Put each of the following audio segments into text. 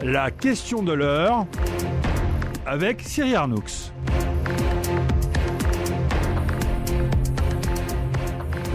La question de l'heure avec Cyril Arnoux.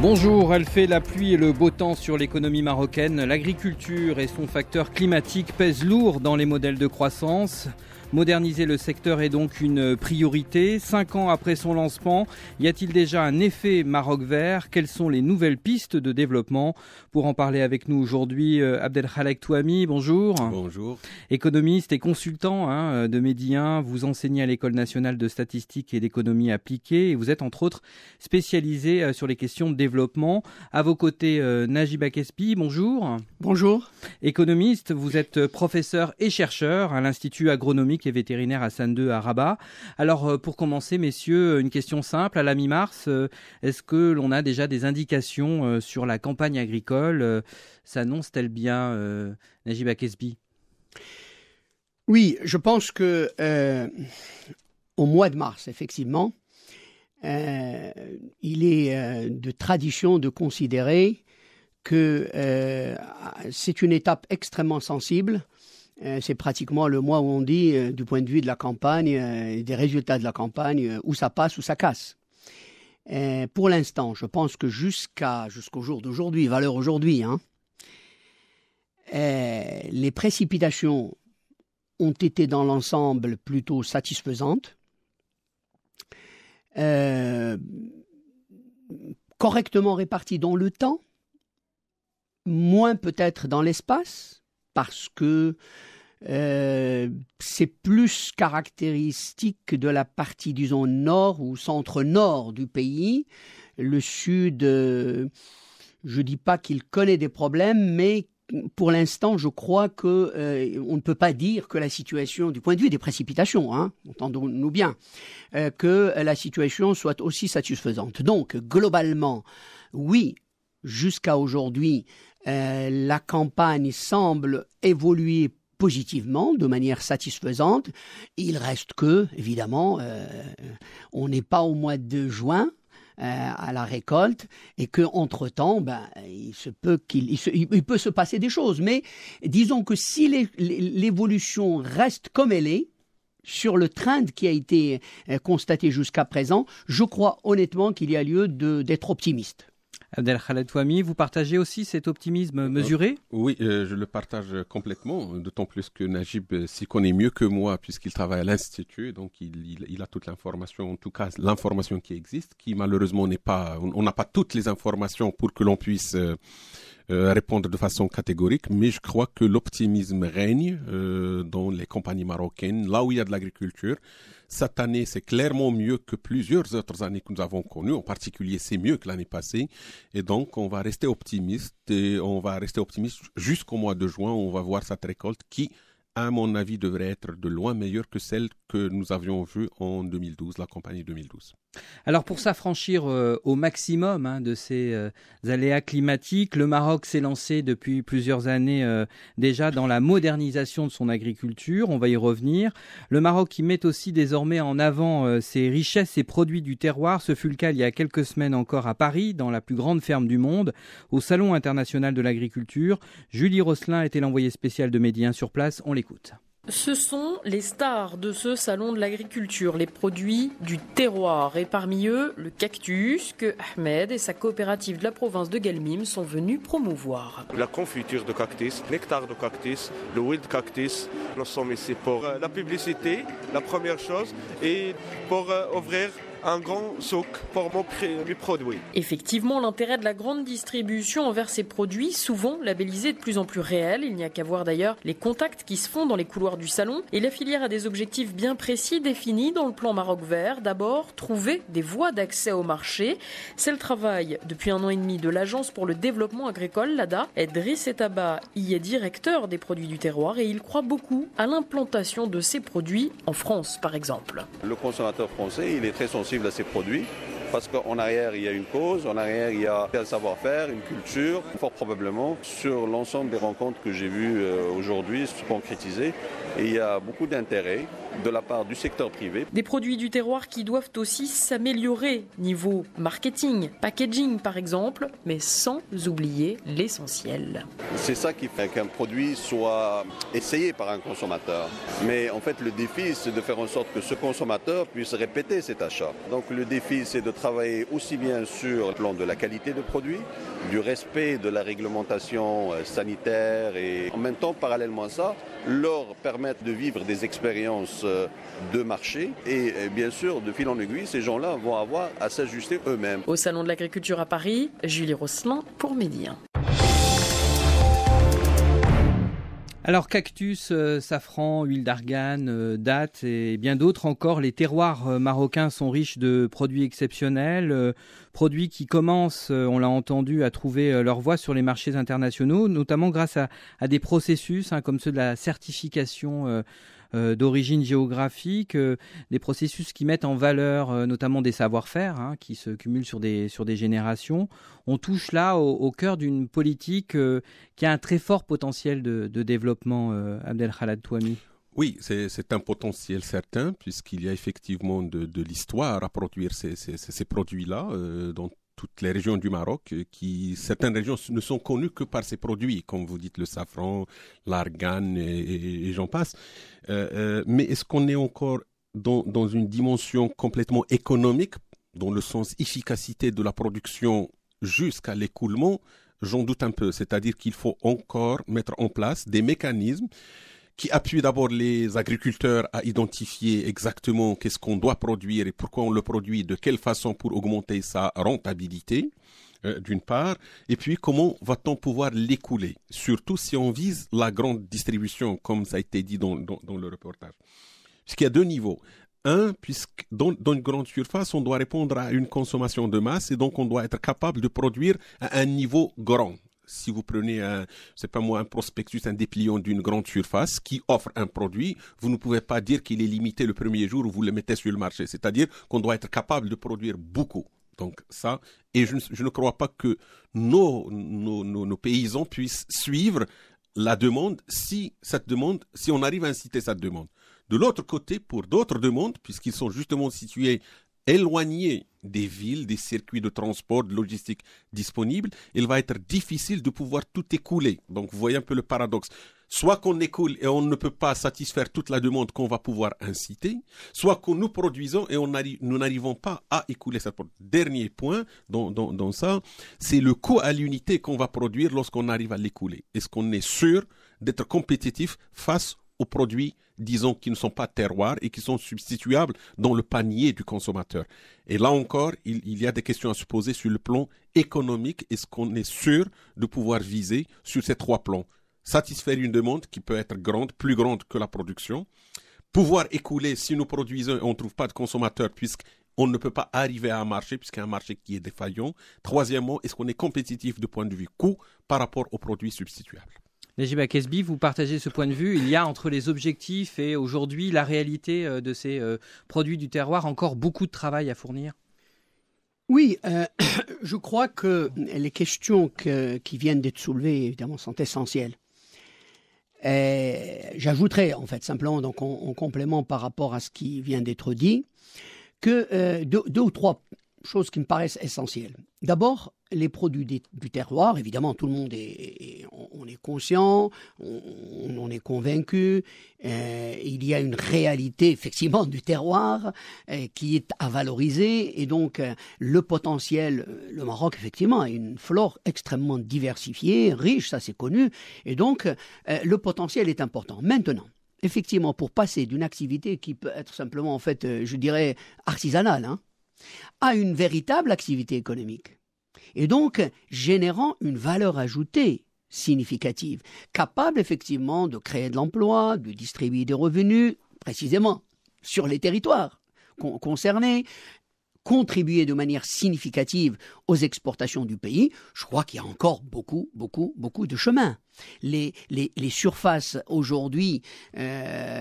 Bonjour, elle fait la pluie et le beau temps sur l'économie marocaine. L'agriculture et son facteur climatique pèsent lourd dans les modèles de croissance. Moderniser le secteur est donc une priorité. 5 ans après son lancement, y a-t-il déjà un effet Maroc vert? Quelles sont les nouvelles pistes de développement? Pour en parler avec nous aujourd'hui, Abdelkhalek Touami, bonjour. Bonjour. Économiste et consultant de Médien, vous enseignez à l'École nationale de statistique et d'économie appliquée et vous êtes entre autres spécialisé sur les questions de développement. À vos côtés, Najiba Kesbi, bonjour. Bonjour. Économiste, vous êtes professeur et chercheur à l'Institut agronomique et vétérinaire Hassan II à Rabat. Alors, pour commencer, messieurs, une question simple. À la mi-mars, est-ce que l'on a déjà des indications sur la campagne agricole? S'annonce-t-elle bien, Najiba Kesbi? Oui, je pense que au mois de mars, effectivement, il est de tradition de considérer que c'est une étape extrêmement sensible. C'est pratiquement le mois où on dit, du point de vue de la campagne, des résultats de la campagne, où ça passe, où ça casse. Pour l'instant, je pense que jusqu'au jour d'aujourd'hui, valeur aujourd'hui, les précipitations ont été dans l'ensemble plutôt satisfaisantes, correctement réparties dans le temps, moins peut-être dans l'espace, parce que c'est plus caractéristique de la partie, disons, nord ou centre-nord du pays. Le sud, je ne dis pas qu'il connaît des problèmes, mais pour l'instant, je crois qu'on ne peut pas dire que la situation, du point de vue des précipitations, entendons-nous bien, que la situation soit aussi satisfaisante. Donc, globalement, oui, jusqu'à aujourd'hui, la campagne semble évoluer positivement, de manière satisfaisante. Il reste que, évidemment, on n'est pas au mois de juin à la récolte et qu'entre-temps, il peut se passer des choses. Mais disons que si l'évolution reste comme elle est, sur le trend qui a été constaté jusqu'à présent, je crois honnêtement qu'il y a lieu d'être optimiste. Abdelkhalek Touami, vous partagez aussi cet optimisme mesuré? Oui, je le partage complètement, d'autant plus que Najib s'y connaît mieux que moi puisqu'il travaille à l'Institut, donc il a toute l'information, en tout cas l'information qui existe, qui malheureusement on n'a pas toutes les informations pour que l'on puisse répondre de façon catégorique, mais je crois que l'optimisme règne dans les compagnies marocaines, là où il y a de l'agriculture. Cette année, c'est clairement mieux que plusieurs autres années que nous avons connues. En particulier, c'est mieux que l'année passée. Et donc, on va rester optimiste. Et on va rester optimiste jusqu'au mois de juin. Où on va voir cette récolte qui, à mon avis, devrait être de loin meilleure que celle que nous avions vue en 2012, la campagne 2012. Alors pour s'affranchir au maximum de ces aléas climatiques, le Maroc s'est lancé depuis plusieurs années déjà dans la modernisation de son agriculture, on va y revenir. Le Maroc qui met aussi désormais en avant ses richesses et produits du terroir, ce fut le cas il y a quelques semaines encore à Paris, dans la plus grande ferme du monde, au Salon international de l'agriculture. Julie Rosselin était l'envoyée spéciale de Médien sur place, on l'écoute. Ce sont les stars de ce salon de l'agriculture, les produits du terroir. Et parmi eux, le cactus que Ahmed et sa coopérative de la province de Guelmim sont venus promouvoir. La confiture de cactus, nectar de cactus, le wild cactus. Nous sommes ici pour la publicité, la première chose, et pour ouvrir un grand souk pour mes produits. Effectivement, l'intérêt de la grande distribution envers ces produits, souvent labellisés de plus en plus réels. Il n'y a qu'à voir d'ailleurs les contacts qui se font dans les couloirs du salon. Et la filière a des objectifs bien précis définis dans le plan Maroc Vert. D'abord, trouver des voies d'accès au marché. C'est le travail depuis 1 an et demi de l'Agence pour le développement agricole, l'ADA. Driss Etaba y est directeur des produits du terroir et il croit beaucoup à l'implantation de ces produits en France, par exemple. Le consommateur français, il est très sensible à ces produits parce qu'en arrière il y a une cause, en arrière il y a un savoir-faire, une culture. Fort probablement, sur l'ensemble des rencontres que j'ai vues aujourd'hui se concrétiser, et il y a beaucoup d'intérêt de la part du secteur privé. Des produits du terroir qui doivent aussi s'améliorer niveau marketing, packaging par exemple, mais sans oublier l'essentiel. C'est ça qui fait qu'un produit soit essayé par un consommateur. Mais en fait, le défi, c'est de faire en sorte que ce consommateur puisse répéter cet achat. Donc le défi, c'est de travailler aussi bien sur le plan de la qualité de produit, du respect de la réglementation sanitaire et en même temps, parallèlement à ça, leur permettre de vivre des expériences de marché et bien sûr, de fil en aiguille, ces gens-là vont avoir à s'ajuster eux-mêmes. Au Salon de l'Agriculture à Paris, Julie Rosselin pour Midi 1. Alors cactus, safran, huile d'argan, dattes et bien d'autres encore, les terroirs marocains sont riches de produits exceptionnels, produits qui commencent, on l'a entendu, à trouver leur voie sur les marchés internationaux, notamment grâce à des processus comme ceux de la certification d'origine géographique, des processus qui mettent en valeur notamment des savoir-faire qui se cumulent sur des générations. On touche là au cœur d'une politique qui a un très fort potentiel de développement, Abdelkhaled Touami. Oui, c'est un potentiel certain, puisqu'il y a effectivement de l'histoire à produire ces produits-là dans toutes les régions du Maroc, certaines régions ne sont connues que par ces produits, comme vous dites, le safran, l'argan et j'en passe. Mais est-ce qu'on est encore dans une dimension complètement économique, dans le sens efficacité de la production jusqu'à l'écoulement? J'en doute un peu. C'est-à-dire qu'il faut encore mettre en place des mécanismes qui appuie d'abord les agriculteurs à identifier exactement qu'est-ce qu'on doit produire et pourquoi on le produit, de quelle façon pour augmenter sa rentabilité, d'une part, et puis comment va-t-on pouvoir l'écouler, surtout si on vise la grande distribution, comme ça a été dit dans le reportage. Puisqu'il y a deux niveaux. Un, puisque dans une grande surface, on doit répondre à une consommation de masse et donc on doit être capable de produire à un niveau grand. Si vous prenez un prospectus, un dépliant d'une grande surface qui offre un produit, vous ne pouvez pas dire qu'il est limité le premier jour où vous le mettez sur le marché. C'est-à-dire qu'on doit être capable de produire beaucoup. Donc ça, et je ne crois pas que nos paysans puissent suivre la demande si on arrive à inciter cette demande. De l'autre côté, pour d'autres demandes, puisqu'ils sont justement situés éloignés des villes, des circuits de transport, de logistique disponibles, il va être difficile de pouvoir tout écouler. Donc, vous voyez un peu le paradoxe. Soit qu'on écoule et on ne peut pas satisfaire toute la demande qu'on va pouvoir inciter, soit que nous produisons et nous n'arrivons pas à écouler cette production. Dernier point dans ça, c'est le coût à l'unité qu'on va produire lorsqu'on arrive à l'écouler. Est-ce qu'on est sûr d'être compétitif face aux produits, disons, qui ne sont pas terroirs et qui sont substituables dans le panier du consommateur. Et là encore, il y a des questions à se poser sur le plan économique. Est-ce qu'on est sûr de pouvoir viser sur ces trois plans? Satisfaire une demande qui peut être grande, plus grande que la production. Pouvoir écouler si nous produisons et on ne trouve pas de consommateur puisqu'on ne peut pas arriver à un marché, puisqu'il y a un marché qui est défaillant. Troisièmement, est-ce qu'on est compétitif du point de vue coût par rapport aux produits substituables? Najib Akesbi, vous partagez ce point de vue. Il y a entre les objectifs et aujourd'hui la réalité de ces produits du terroir encore beaucoup de travail à fournir. Oui, je crois que les questions qui viennent d'être soulevées, évidemment, sont essentielles. J'ajouterais, en fait, simplement, donc en complément par rapport à ce qui vient d'être dit, que deux ou trois choses qui me paraissent essentielles. D'abord, les produits du terroir, évidemment, tout le monde on est conscient, on est convaincu. Il y a une réalité, effectivement, du terroir qui est à valoriser. Et donc, le potentiel, le Maroc, effectivement, a une flore extrêmement diversifiée, riche, ça c'est connu. Et donc, le potentiel est important. Maintenant, effectivement, pour passer d'une activité qui peut être simplement, en fait, je dirais, artisanale, à une véritable activité économique. Et donc, générant une valeur ajoutée significative, capable effectivement de créer de l'emploi, de distribuer des revenus, précisément sur les territoires concernés, contribuer de manière significative aux exportations du pays. Je crois qu'il y a encore beaucoup de chemin. Les surfaces aujourd'hui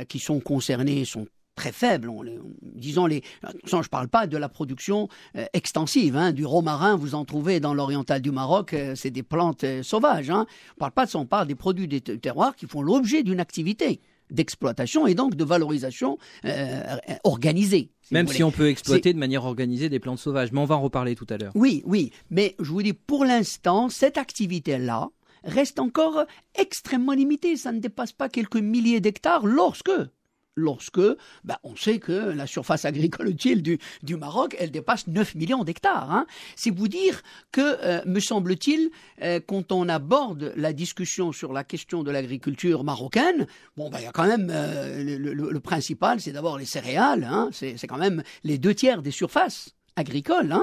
qui sont concernées sont très faibles. Disons je ne parle pas de la production extensive. Du romarin, vous en trouvez dans l'oriental du Maroc, c'est des plantes sauvages. On ne parle pas de ça, on parle des produits des terroirs qui font l'objet d'une activité d'exploitation et donc de valorisation organisée. Même si on peut exploiter de manière organisée des plantes sauvages, mais on va en reparler tout à l'heure. Oui, mais je vous dis, pour l'instant, cette activité-là reste encore extrêmement limitée. Ça ne dépasse pas quelques milliers d'hectares lorsque on sait que la surface agricole utile du Maroc, elle dépasse 9 millions d'hectares. Hein. C'est vous dire que, me semble-t-il, quand on aborde la discussion sur la question de l'agriculture marocaine, il y a quand même le principal, c'est d'abord les céréales. Hein. C'est quand même les 2/3 des surfaces agricoles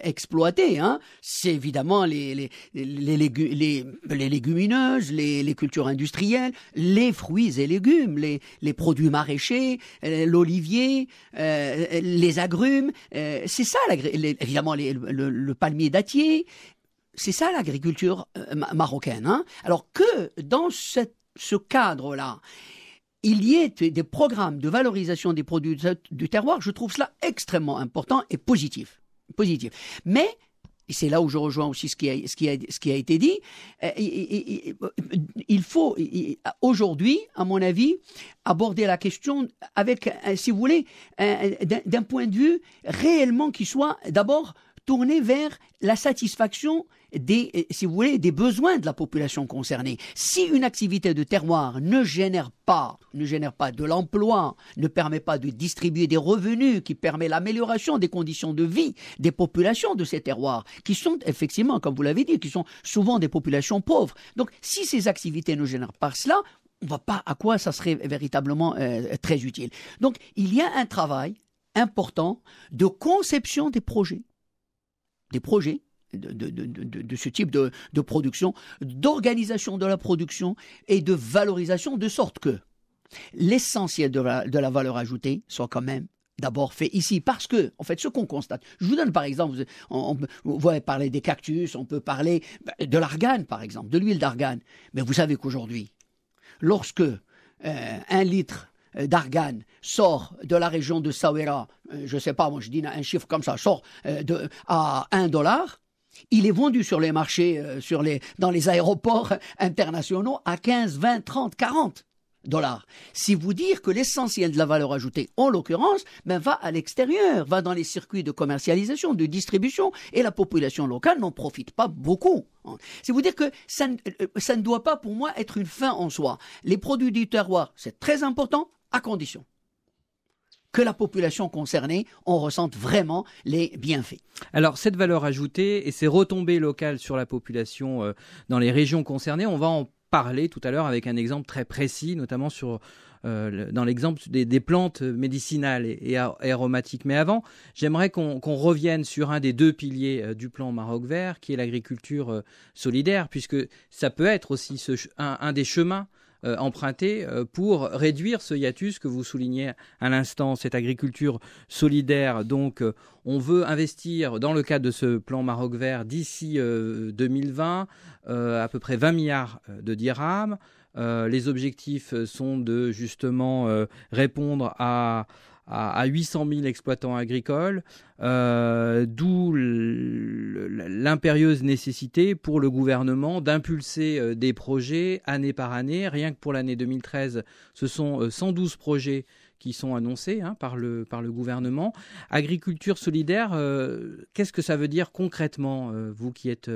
exploitées. Hein. C'est évidemment les légumineuses, les cultures industrielles, les fruits et légumes, les produits maraîchers, l'olivier, les agrumes. C'est ça, évidemment, le palmier dattier. C'est ça l'agriculture marocaine. Hein. Alors que dans ce cadre-là, il y ait des programmes de valorisation des produits du terroir, je trouve cela extrêmement important et positif. Mais, et c'est là où je rejoins aussi ce qui a été dit, il faut aujourd'hui, à mon avis, aborder la question avec, si vous voulez, d'un point de vue réellement qui soit d'abord tourné vers la satisfaction des besoins de la population concernée. Si une activité de terroir ne génère pas de l'emploi, ne permet pas de distribuer des revenus, qui permet l'amélioration des conditions de vie des populations de ces terroirs, qui sont effectivement, comme vous l'avez dit, qui sont souvent des populations pauvres. Donc, si ces activités ne génèrent pas cela, on ne voit pas à quoi ça serait véritablement très utile. Donc, il y a un travail important de conception des projets de ce type de production, d'organisation de la production et de valorisation, de sorte que l'essentiel de la valeur ajoutée soit quand même d'abord fait ici. Parce que, en fait, ce qu'on constate, je vous donne par exemple, vous pouvez parler des cactus, on peut parler de l'argan par exemple, de l'huile d'argan. Mais vous savez qu'aujourd'hui, lorsque 1 litre d'argan sort de la région de Saouira, je ne sais pas, moi je dis un chiffre comme ça, sort à $1, il est vendu sur les marchés, dans les aéroports internationaux à 15, 20, 30, 40 $. Si vous dire que l'essentiel de la valeur ajoutée, en l'occurrence, va à l'extérieur, va dans les circuits de commercialisation, de distribution, et la population locale n'en profite pas beaucoup. C'est vous dire que ça ne doit pas, pour moi, être une fin en soi. Les produits du terroir, c'est très important, à condition que la population concernée en ressente vraiment les bienfaits. Alors, cette valeur ajoutée et ces retombées locales sur la population dans les régions concernées, on va en parler tout à l'heure avec un exemple très précis, notamment dans l'exemple des plantes médicinales et aromatiques. Mais avant, j'aimerais qu'on revienne sur un des 2 piliers du plan Maroc Vert, qui est l'agriculture solidaire, puisque ça peut être aussi un des chemins empruntés pour réduire ce hiatus que vous soulignez à l'instant, cette agriculture solidaire. Donc, on veut investir dans le cadre de ce plan Maroc Vert d'ici 2020 à peu près 20 milliards de dirhams. Les objectifs sont de justement répondre à 800 000 exploitants agricoles, d'où l'impérieuse nécessité pour le gouvernement d'impulser des projets année par année. Rien que pour l'année 2013, ce sont 112 projets qui sont annoncés par le gouvernement. Agriculture solidaire, qu'est-ce que ça veut dire concrètement, vous qui êtes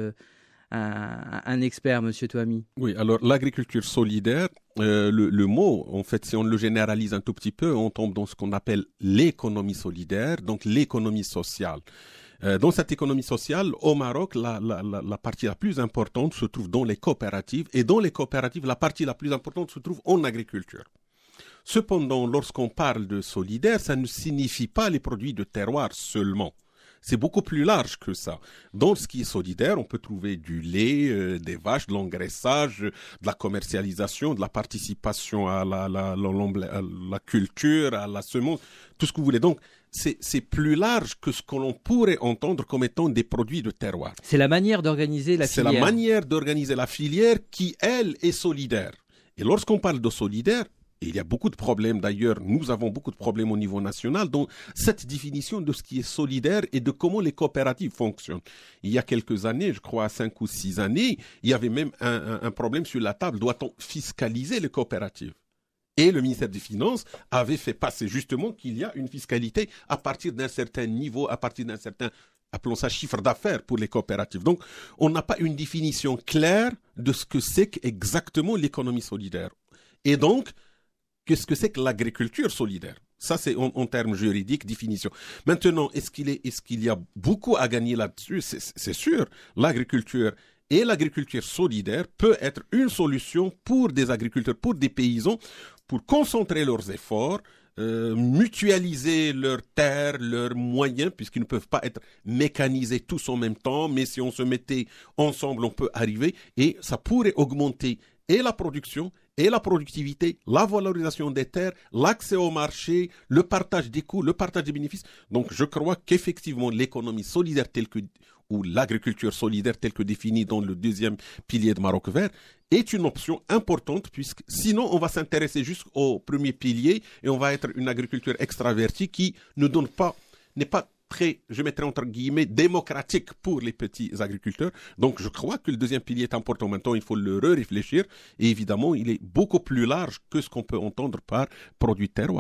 un expert, Monsieur Touhami? Oui, alors l'agriculture solidaire, le mot, en fait, si on le généralise un tout petit peu, on tombe dans ce qu'on appelle l'économie solidaire, donc l'économie sociale. Dans cette économie sociale, au Maroc, la partie la plus importante se trouve dans les coopératives, et dans les coopératives, la partie la plus importante se trouve en agriculture. Cependant, lorsqu'on parle de solidaire, ça ne signifie pas les produits de terroir seulement. C'est beaucoup plus large que ça. Dans ce qui est solidaire, on peut trouver du lait, des vaches, de l'engraissage, de la commercialisation, de la participation à la culture, à la semence, tout ce que vous voulez. Donc, c'est plus large que ce que l'on pourrait entendre comme étant des produits de terroir. C'est la manière d'organiser la filière. C'est la manière d'organiser la filière qui, elle, est solidaire. Et lorsqu'on parle de solidaire, et il y a beaucoup de problèmes d'ailleurs, nous avons beaucoup de problèmes au niveau national dans cette définition de ce qui est solidaire et de comment les coopératives fonctionnent. Il y a quelques années, je crois 5 ou 6 années, il y avait même un problème sur la table. Doit-on fiscaliser les coopératives ? Et le ministère des Finances avait fait passer justement qu'il y a une fiscalité à partir d'un certain niveau, à partir d'un certain, appelons ça chiffre d'affaires pour les coopératives. Donc, on n'a pas une définition claire de ce que c'est exactement l'économie solidaire. Et donc, qu'est-ce que c'est que l'agriculture solidaire? Ça, c'est en termes juridiques, définition. Maintenant, est-ce qu'il y a beaucoup à gagner là-dessus? C'est sûr. L'agriculture et l'agriculture solidaire peut être une solution pour des agriculteurs, pour des paysans, pour concentrer leurs efforts, mutualiser leurs terres, leurs moyens, puisqu'ils ne peuvent pas être mécanisés tous en même temps, mais si on se mettait ensemble, on peut arriver, et ça pourrait augmenter et la production, et la productivité, la valorisation des terres, l'accès au marché, le partage des coûts, le partage des bénéfices. Donc je crois qu'effectivement l'économie solidaire ou l'agriculture solidaire telle que définie dans le deuxième pilier de Maroc Vert est une option importante, puisque sinon on va s'intéresser juste au premier pilier et on va être une agriculture extravertie qui n'est pas très, je mettrais entre guillemets, démocratique pour les petits agriculteurs. Donc, je crois que le deuxième pilier est important. Maintenant, il faut le réfléchir. Et évidemment, il est beaucoup plus large que ce qu'on peut entendre par produit terroir.